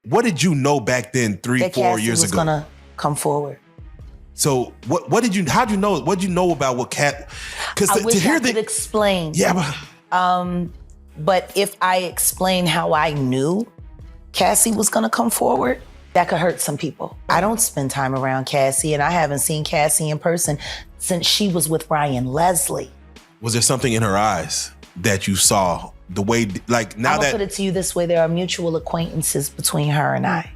what did you know back then, 3-4 years ago? Cassie was gonna come forward. So how'd you know? What'd you know about what Cat? Because I wish I could explain. Yeah, but if I explain how I knew Cassie was gonna come forward, that could hurt some people. I don't spend time around Cassie, and I haven't seen Cassie in person since she was with Ryan Leslie. Was there something in her eyes that you saw? The way, like now I'm gonna put it to you this way: there are mutual acquaintances between her and I,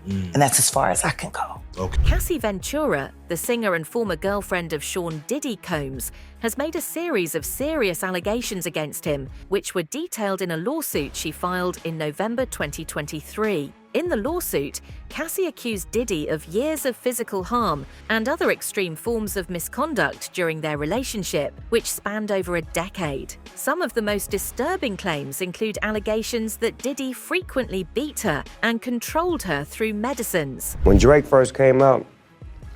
and that's as far as I can go. Okay. Cassie Ventura, the singer and former girlfriend of Sean Diddy Combs, has made a series of serious allegations against him, which were detailed in a lawsuit she filed in November 2023. In the lawsuit, Cassie accused Diddy of years of physical harm and other extreme forms of misconduct during their relationship, which spanned over a decade. Some of the most disturbing claims include allegations that Diddy frequently beat her and controlled her through medicines. When Drake first came out,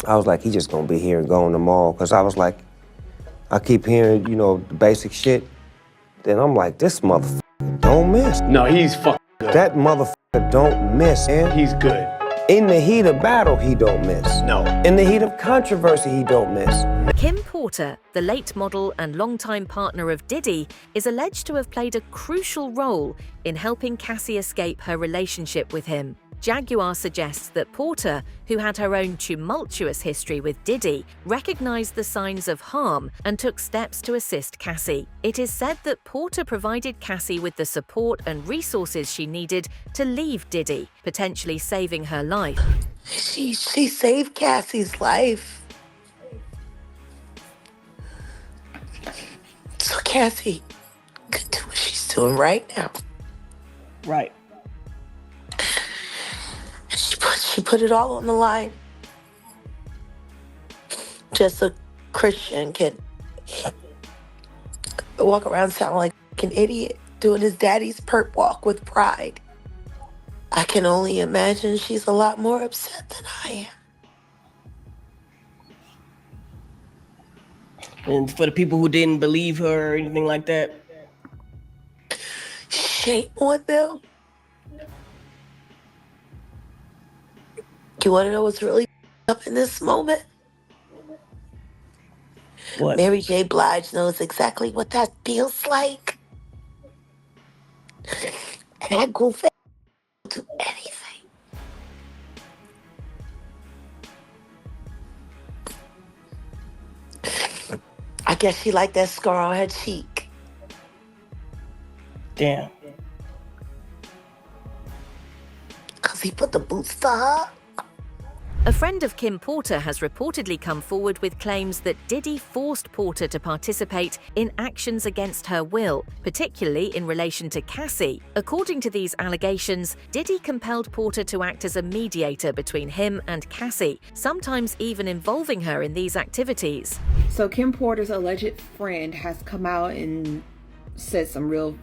I was like, he's just gonna be here and go in the mall, because I was like, I keep hearing, the basic shit. Then I'm like, this motherfucker don't miss. No, he's fucking good. That motherfucker don't miss, man. He's good. In the heat of battle, he don't miss. No. In the heat of controversy, he don't miss. Kim Porter, the late model and longtime partner of Diddy, is alleged to have played a crucial role in helping Cassie escape her relationship with him. Jaguar suggests that Porter, who had her own tumultuous history with Diddy, recognized the signs of harm and took steps to assist Cassie. It is said that Porter provided Cassie with the support and resources she needed to leave Diddy, potentially saving her life. She saved Cassie's life. So Cassie could do what she's doing right now. Right. She put it all on the line. Just a Christian can walk around sounding like an idiot, doing his daddy's perp walk with pride. I can only imagine she's a lot more upset than I am. And for the people who didn't believe her or anything like that? Shame on them. You want to know what's really up in this moment? What? Mary J. Blige knows exactly what that feels like. And that goofy will do anything. I guess she liked that scar on her cheek. Damn. Because he put the boots to her. A friend of Kim Porter has reportedly come forward with claims that Diddy forced Porter to participate in actions against her will, particularly in relation to Cassie. According to these allegations, Diddy compelled Porter to act as a mediator between him and Cassie, sometimes even involving her in these activities. So Kim Porter's alleged friend has come out and said some real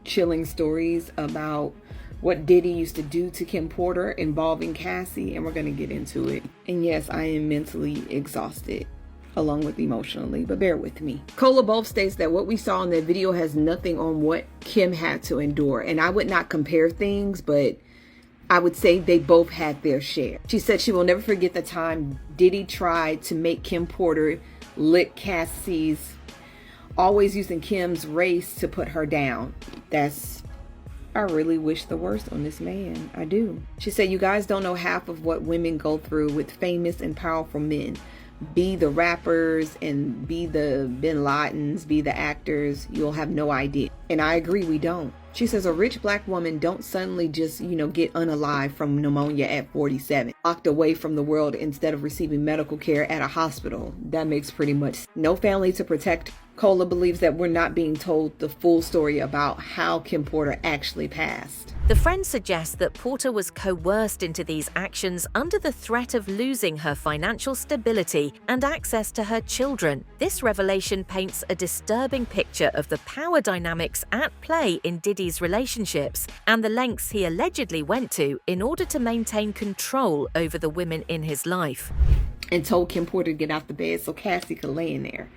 chilling stories about what Diddy used to do to Kim Porter involving Cassie, and we're going to get into it. And yes, I am mentally exhausted, along with emotionally, but bear with me. Cola both states that what we saw in that video has nothing on what Kim had to endure, and I would not compare things, but I would say they both had their share. She said she will never forget the time Diddy tried to make Kim Porter lick Cassie's, always using Kim's race to put her down. I really wish the worst on this man. I do. She said, you guys don't know half of what women go through with famous and powerful men. Be the rappers and be the Bin Ladens, be the actors. You'll have no idea. And I agree, we don't. She says a rich black woman don't suddenly just, get unalive from pneumonia at 47, locked away from the world instead of receiving medical care at a hospital. That makes pretty much no family to protect. Cola believes that we're not being told the full story about how Kim Porter actually passed. The friend suggests that Porter was coerced into these actions under the threat of losing her financial stability and access to her children. This revelation paints a disturbing picture of the power dynamics at play in Diddy's relationships and the lengths he allegedly went to in order to maintain control over the women in his life. And told Kim Porter to get out the bed so Cassie could lay in there.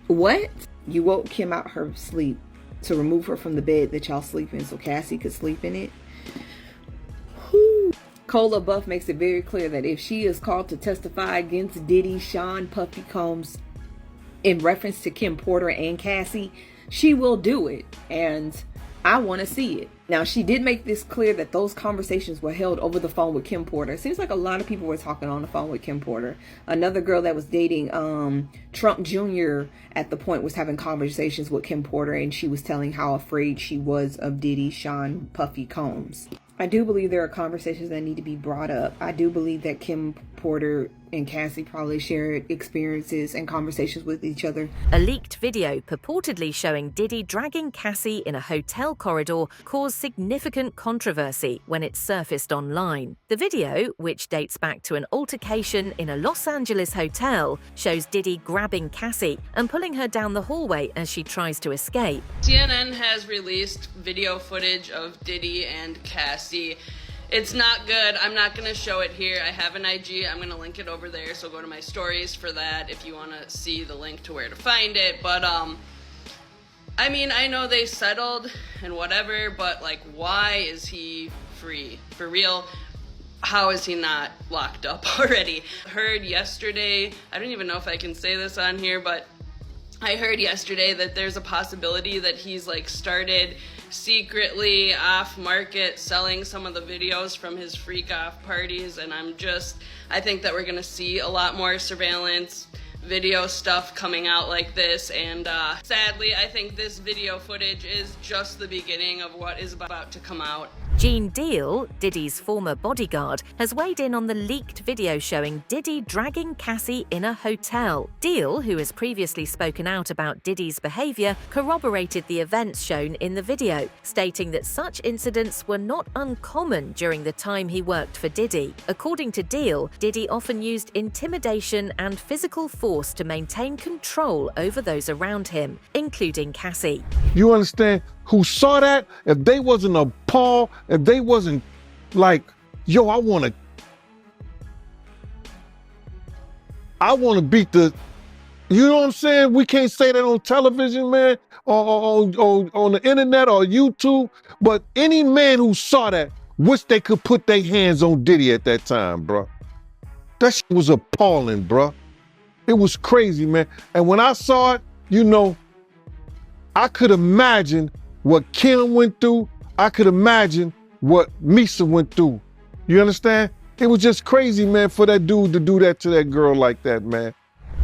What? You woke Kim out her sleep to remove her from the bed that y'all sleep in so Cassie could sleep in it? Cola Buff makes it very clear that if she is called to testify against Diddy, Sean, Puffy Combs, in reference to Kim Porter and Cassie, she will do it. And I want to see it. Now, she did make this clear that those conversations were held over the phone with Kim Porter. It seems like a lot of people were talking on the phone with Kim Porter. Another girl that was dating Trump Jr. at the point was having conversations with Kim Porter, and she was telling how afraid she was of Diddy, Sean, Puffy Combs. I do believe there are conversations that need to be brought up. I do believe that Kim Porter and Cassie probably shared experiences and conversations with each other. A leaked video purportedly showing Diddy dragging Cassie in a hotel corridor caused significant controversy when it surfaced online. The video, which dates back to an altercation in a Los Angeles hotel, shows Diddy grabbing Cassie and pulling her down the hallway as she tries to escape. CNN has released video footage of Diddy and Cassie. It's not good. I'm not going to show it here. I have an IG. I'm going to link it over there, so go to my stories for that if you want to see the link to where to find it. But, I mean, I know they settled and whatever, but, like, why is he free? For real, how is he not locked up already? Heard yesterday, I don't even know if I can say this on here, but I heard yesterday that there's a possibility that he's, like, started secretly off market selling some of the videos from his freak off parties, and I think that we're gonna see a lot more surveillance video stuff coming out like this, and sadly I think this video footage is just the beginning of what is about to come out. Gene Deal, Diddy's former bodyguard, has weighed in on the leaked video showing Diddy dragging Cassie in a hotel. Deal, who has previously spoken out about Diddy's behavior, corroborated the events shown in the video, stating that such incidents were not uncommon during the time he worked for Diddy. According to Deal, Diddy often used intimidation and physical force to maintain control over those around him, including Cassie. You understand? Who saw that, if they wasn't appalled, if they wasn't like, yo, I want to beat the, you know what I'm saying? We can't say that on television, man, or on the internet or YouTube, but any man who saw that wish they could put their hands on Diddy at that time, bro. That shit was appalling, bro. It was crazy, man. And when I saw it, you know, I could imagine what Kim went through. I could imagine what Misa went through. You understand? It was just crazy, man, for that dude to do that to that girl like that, man.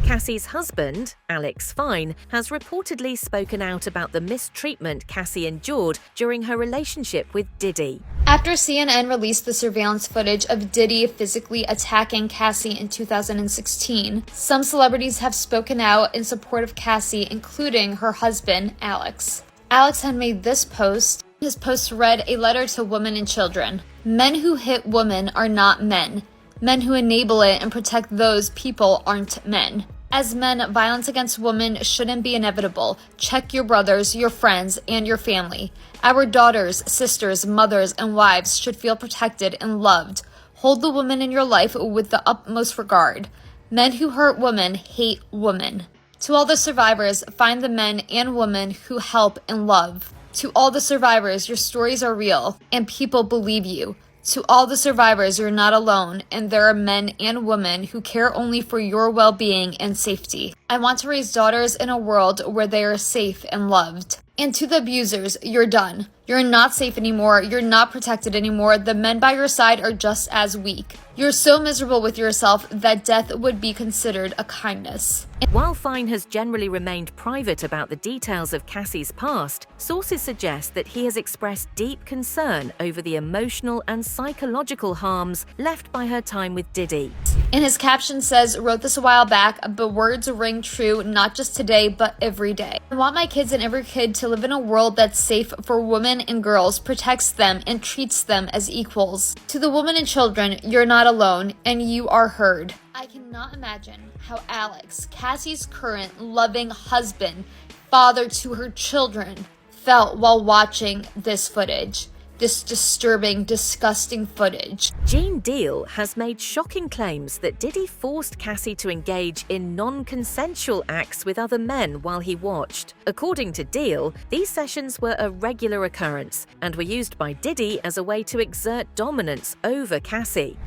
Cassie's husband, Alex Fine, has reportedly spoken out about the mistreatment Cassie endured during her relationship with Diddy. After CNN released the surveillance footage of Diddy physically attacking Cassie in 2016, some celebrities have spoken out in support of Cassie, including her husband, Alex. Alex had made this post. His post read, "A letter to women and children. Men who hit women are not men. Men who enable it and protect those people aren't men. As men, violence against women shouldn't be inevitable. Check your brothers, your friends, and your family. Our daughters, sisters, mothers, and wives should feel protected and loved. Hold the woman in your life with the utmost regard. Men who hurt women hate women. To all the survivors, find the men and women who help and love. To all the survivors, your stories are real, and people believe you. To all the survivors, you're not alone, and there are men and women who care only for your well-being and safety. I want to raise daughters in a world where they are safe and loved. And to the abusers, you're done. You're not safe anymore. You're not protected anymore. The men by your side are just as weak. You're so miserable with yourself that death would be considered a kindness." While Fine has generally remained private about the details of Cassie's past, sources suggest that he has expressed deep concern over the emotional and psychological harms left by her time with Diddy. And his caption says, "Wrote this a while back, but words ring true not just today, but every day. I want my kids and every kid to live in a world that's safe for women and girls, protects them, and treats them as equals. To the women and children, you're not alone, and you are heard." I cannot imagine how Alex, Cassie's current loving husband, father to her children, felt while watching this footage. this disturbing, disgusting footage. Gene Deal has made shocking claims that Diddy forced Cassie to engage in non-consensual acts with other men while he watched. According to Deal, these sessions were a regular occurrence and were used by Diddy as a way to exert dominance over Cassie.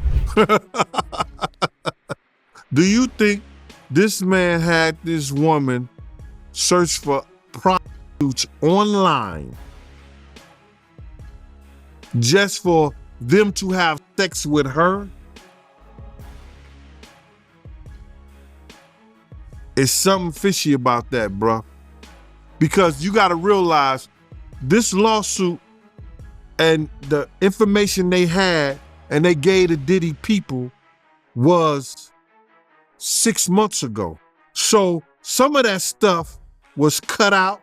Do you think this man had this woman search for prostitutes online just for them to have sex with her? It's something fishy about that, bruh. Because you gotta realize this lawsuit and the information they had and they gave the Diddy people was 6 months ago. So some of that stuff was cut out.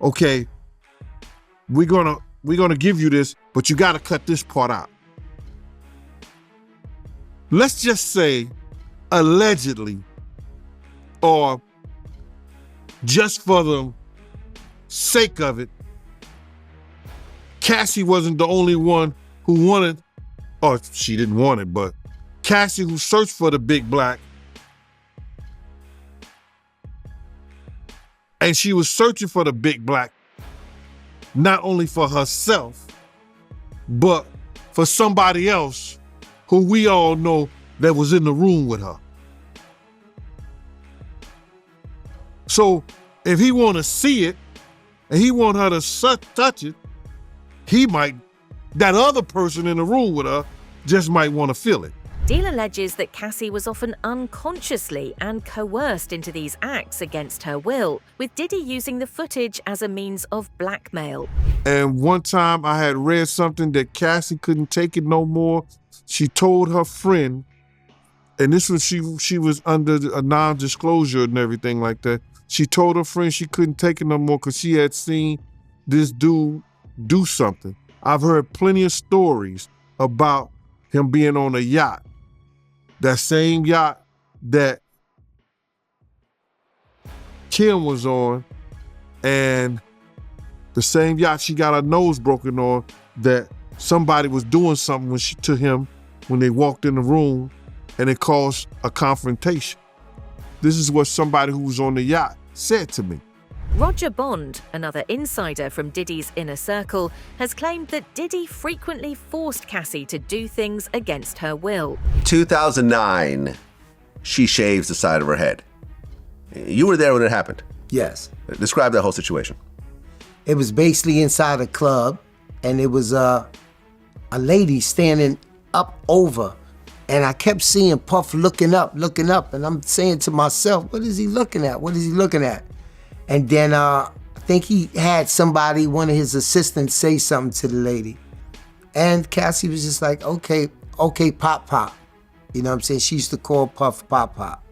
Okay, we're gonna give you this, but you gotta cut this part out. Let's just say, allegedly, or just for the sake of it, Cassie wasn't the only one who wanted, or she didn't want it, but Cassie, who searched for the big black, and she was searching for the big black not only for herself, but for somebody else who we all know that was in the room with her. So if he want to see it and he want her to touch it, that other person in the room with her just might want to feel it. Deal alleges that Cassie was often unconsciously and coerced into these acts against her will, with Diddy using the footage as a means of blackmail. And one time I had read something that Cassie couldn't take it no more. She told her friend, and this was she was under a non-disclosure and everything like that. She told her friend she couldn't take it no more because she had seen this dude do something. I've heard plenty of stories about him being on a yacht. That same yacht that Kim was on, and the same yacht she got her nose broken on, that somebody was doing something to him when they walked in the room, and it caused a confrontation. This is what somebody who was on the yacht said to me. Roger Bond, another insider from Diddy's inner circle, has claimed that Diddy frequently forced Cassie to do things against her will. 2009, she shaves the side of her head. You were there when it happened. Yes. Describe that whole situation. It was basically inside a club, and it was a lady standing up over, and I kept seeing Puff looking up, and I'm saying to myself, what is he looking at? What is he looking at? And then I think he had somebody, one of his assistants, say something to the lady. And Cassie was just like, okay, Pop. You know what I'm saying? She used to call Puff Pop.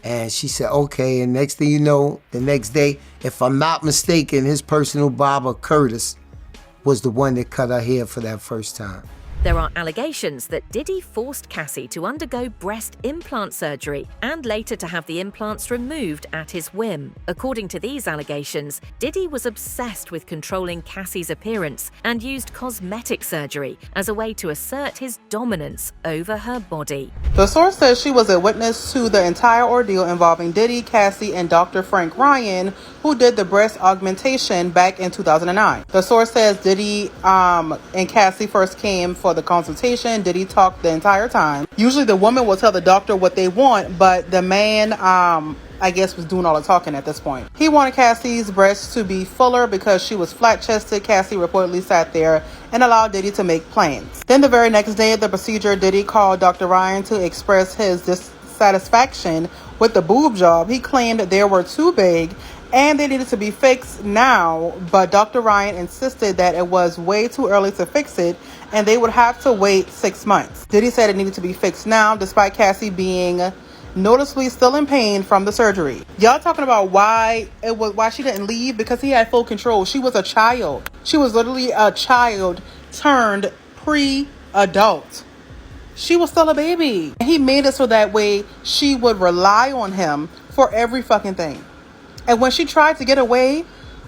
And she said, okay, and next thing you know, the next day, if I'm not mistaken, his personal barber, Curtis, was the one that cut her hair for that first time. There are allegations that Diddy forced Cassie to undergo breast implant surgery and later to have the implants removed at his whim. According to these allegations, Diddy was obsessed with controlling Cassie's appearance and used cosmetic surgery as a way to assert his dominance over her body. The source says she was a witness to the entire ordeal involving Diddy, Cassie, and Dr. Frank Ryan, who did the breast augmentation back in 2009. The source says Diddy and Cassie first came for the consultation. Diddy talked the entire time. Usually the woman will tell the doctor what they want, but the man, I guess, was doing all the talking at this point. He wanted Cassie's breasts to be fuller because she was flat-chested. Cassie reportedly sat there and allowed Diddy to make plans. Then the very next day of the procedure, Diddy called Dr. Ryan to express his dissatisfaction with the boob job. He claimed that they were too big and they needed to be fixed now, but Dr. Ryan insisted that it was way too early to fix it and they would have to wait 6 months. Diddy said it needed to be fixed now, despite Cassie being noticeably still in pain from the surgery. Y'all talking about why she didn't leave? Because he had full control. She was a child. She was literally a child turned pre-adult. She was still a baby. He made it so that way she would rely on him for every fucking thing. And when she tried to get away,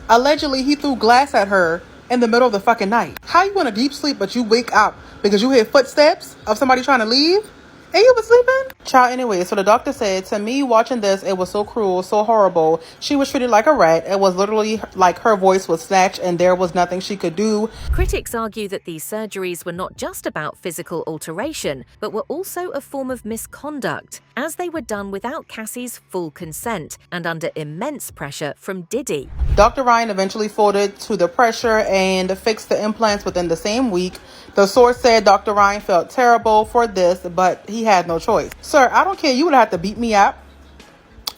allegedly he threw glass at her in the middle of the fucking night. How you in a deep sleep but you wake up because you hear footsteps of somebody trying to leave? And you was sleeping? Child, anyway, so the doctor said, to me, watching this, it was so cruel, so horrible. She was treated like a rat. It was literally like her voice was snatched and there was nothing she could do. Critics argue that these surgeries were not just about physical alteration, but were also a form of misconduct, as they were done without Cassie's full consent and under immense pressure from Diddy. Dr. Ryan eventually folded to the pressure and fixed the implants within the same week. The source said Dr. Ryan felt terrible for this, but he had no choice. Sir, I don't care. You would have to beat me up,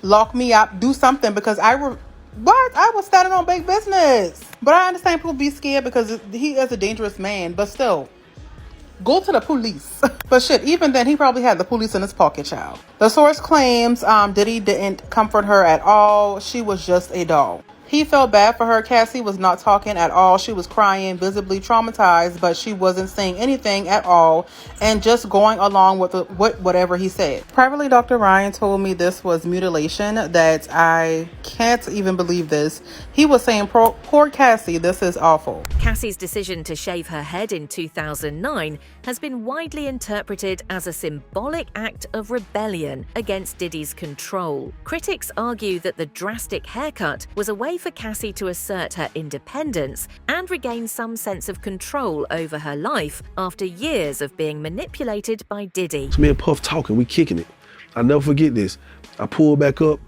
lock me up, do something, because I was standing on big business. But I understand people be scared because he is a dangerous man, but still, go to the police. But shit, even then, he probably had the police in his pocket, child. The source claims Diddy didn't comfort her at all. She was just a doll. He felt bad for her. Cassie was not talking at all. She was crying, visibly traumatized, but she wasn't saying anything at all and just going along with whatever he said. Privately, Dr. Ryan told me this was mutilation, that I can't even believe this. He was saying, poor Cassie, this is awful. Cassie's decision to shave her head in 2009 has been widely interpreted as a symbolic act of rebellion against Diddy's control. Critics argue that the drastic haircut was a way for Cassie to assert her independence and regain some sense of control over her life after years of being manipulated by Diddy. It's me and Puff talking, we kicking it. I'll never forget this. I pulled back up,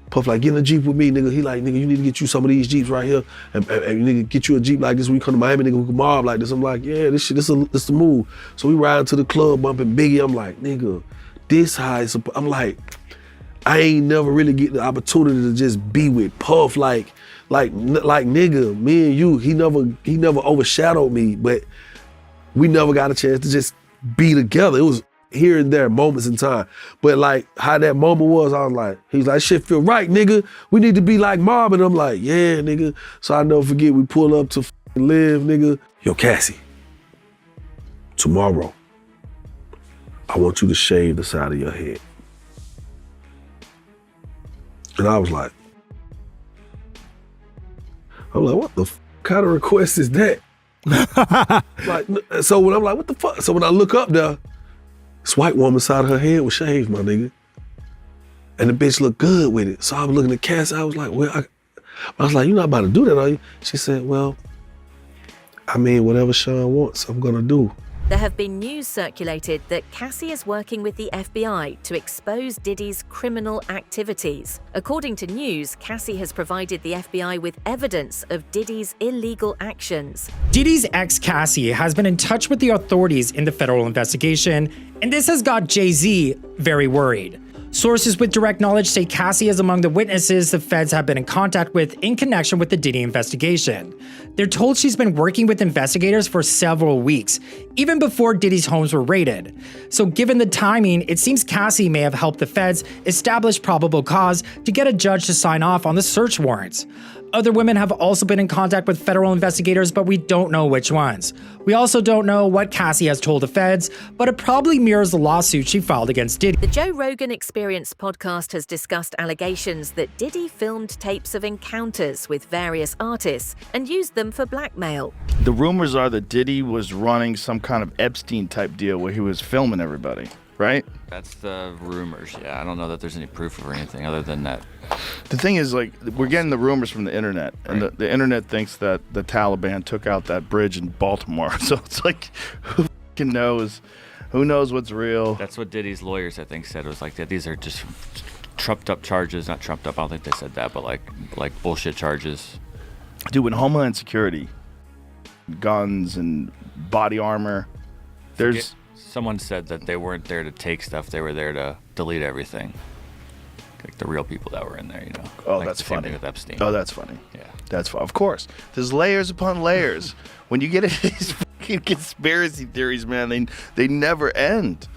Puff like, get in a Jeep with me, nigga. He like, nigga, you need to get you some of these Jeeps right here and nigga, get you a Jeep like this when you come to Miami, nigga, who can mob like this. I'm like, yeah, this the move. So we ride to the club, bumping Biggie. I'm like, nigga, this high. I'm like, I ain't never really get the opportunity to just be with Puff like nigga, me and you, he never overshadowed me, but we never got a chance to just be together. It was here and there, moments in time. But like how that moment was, I was like, he's like, shit feel right, nigga. We need to be like Mob. And I'm like, yeah, nigga. So I never forget, we pull up to Live, nigga. Yo, Cassie, tomorrow, I want you to shave the side of your head. And I was like, what the kind of request is that? Like, so when I'm like, what the fuck? So when I look up there, this white woman's side of her head was shaved, my nigga. And the bitch looked good with it. So I was looking at Cassie, I was like, well, I was like, you're not about to do that, are you? She said, well, I mean, whatever Sean wants, I'm gonna do. There have been news circulated that Cassie is working with the FBI to expose Diddy's criminal activities. According to news, Cassie has provided the FBI with evidence of Diddy's illegal actions. Diddy's ex Cassie has been in touch with the authorities in the federal investigation, and this has got Jay-Z very worried. Sources with direct knowledge say Cassie is among the witnesses the feds have been in contact with in connection with the Diddy investigation. They're told she's been working with investigators for several weeks, even before Diddy's homes were raided. So given the timing, it seems Cassie may have helped the feds establish probable cause to get a judge to sign off on the search warrants. Other women have also been in contact with federal investigators, but we don't know which ones. We also don't know what Cassie has told the feds, but it probably mirrors the lawsuit she filed against Diddy. The Joe Rogan Experience podcast has discussed allegations that Diddy filmed tapes of encounters with various artists and used them for blackmail. The rumors are that Diddy was running some kind of Epstein-type deal where he was filming everybody, right? That's the rumors, yeah. I don't know that there's any proof or anything other than that. The thing is, like, we're getting the rumors from the internet, and Right. the internet thinks that the Taliban took out that bridge in Baltimore. So it's like, who fucking knows? Who knows what's real? That's what Diddy's lawyers, I think, said. It was like that. These are just trumped up charges. Not trumped up, I don't think they said that, but like bullshit charges. Dude, when Homeland Security, guns and body armor, there's... Someone said that they weren't there to take stuff. They were there to delete everything. Like the real people that were in there, you know. Oh, like that's the same funny. thing with Epstein. Oh, that's funny. Yeah. That's fun. Of course. There's layers upon layers. When you get into these fucking conspiracy theories, man, they never end.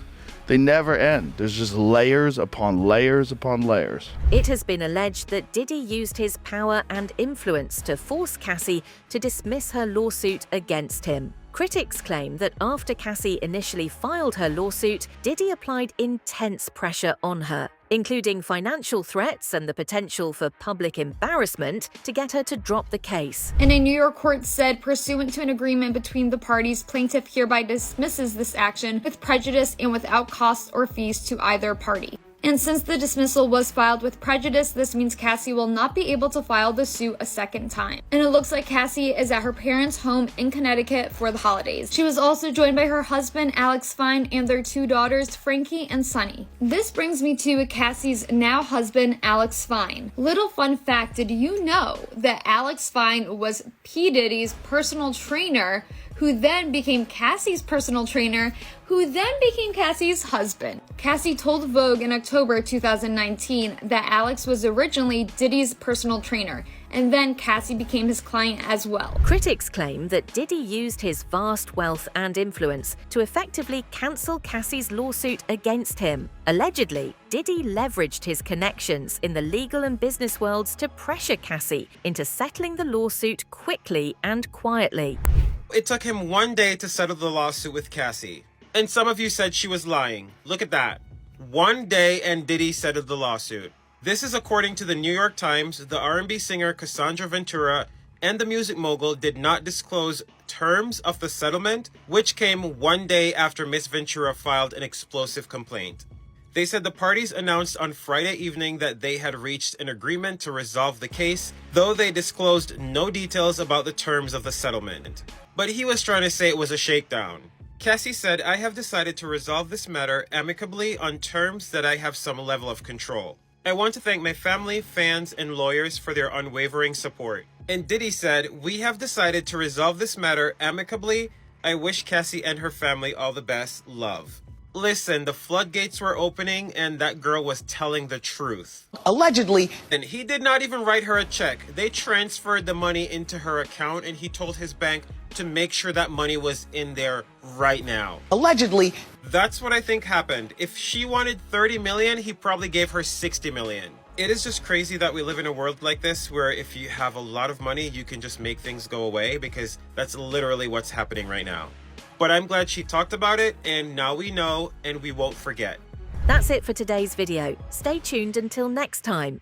They never end. There's just layers upon layers upon layers. It has been alleged that Diddy used his power and influence to force Cassie to dismiss her lawsuit against him. Critics claim that after Cassie initially filed her lawsuit, Diddy applied intense pressure on her. including financial threats and the potential for public embarrassment to get her to drop the case. And a New York court said, pursuant to an agreement between the parties, plaintiff hereby dismisses this action with prejudice and without costs or fees to either party. And since the dismissal was filed with prejudice, this means Cassie will not be able to file the suit a second time. And it looks like Cassie is at her parents' home in Connecticut for the holidays. She was also joined by her husband, Alex Fine, and their 2 daughters, Frankie and Sunny. This brings me to Cassie's now husband, Alex Fine. Little fun fact, did you know that Alex Fine was P. Diddy's personal trainer, who then became Cassie's personal trainer, who then became Cassie's husband? Cassie told Vogue in October 2019 that Alex was originally Diddy's personal trainer, and then Cassie became his client as well. Critics claim that Diddy used his vast wealth and influence to effectively cancel Cassie's lawsuit against him. Allegedly, Diddy leveraged his connections in the legal and business worlds to pressure Cassie into settling the lawsuit quickly and quietly. It took him 1 day to settle the lawsuit with Cassie. And some of you said she was lying. Look at that. 1 day and Diddy settled the lawsuit. This is according to the New York Times. The R&B singer Cassie Ventura and the music mogul did not disclose terms of the settlement, which came 1 day after Miss Ventura filed an explosive complaint. They said the parties announced on Friday evening that they had reached an agreement to resolve the case, though they disclosed no details about the terms of the settlement. But he was trying to say it was a shakedown. Cassie said, "I have decided to resolve this matter amicably on terms that I have some level of control. I want to thank my family, fans, and lawyers for their unwavering support." And Diddy said, "We have decided to resolve this matter amicably. I wish Cassie and her family all the best. Love." Listen, the floodgates were opening and that girl was telling the truth. Allegedly. And he did not even write her a check. They transferred the money into her account and he told his bank to make sure that money was in there right now. Allegedly. That's what I think happened. If she wanted 30 million, he probably gave her 60 million. It is just crazy that we live in a world like this where if you have a lot of money, you can just make things go away, because that's literally what's happening right now. But I'm glad she talked about it, and now we know, and we won't forget. That's it for today's video. Stay tuned until next time.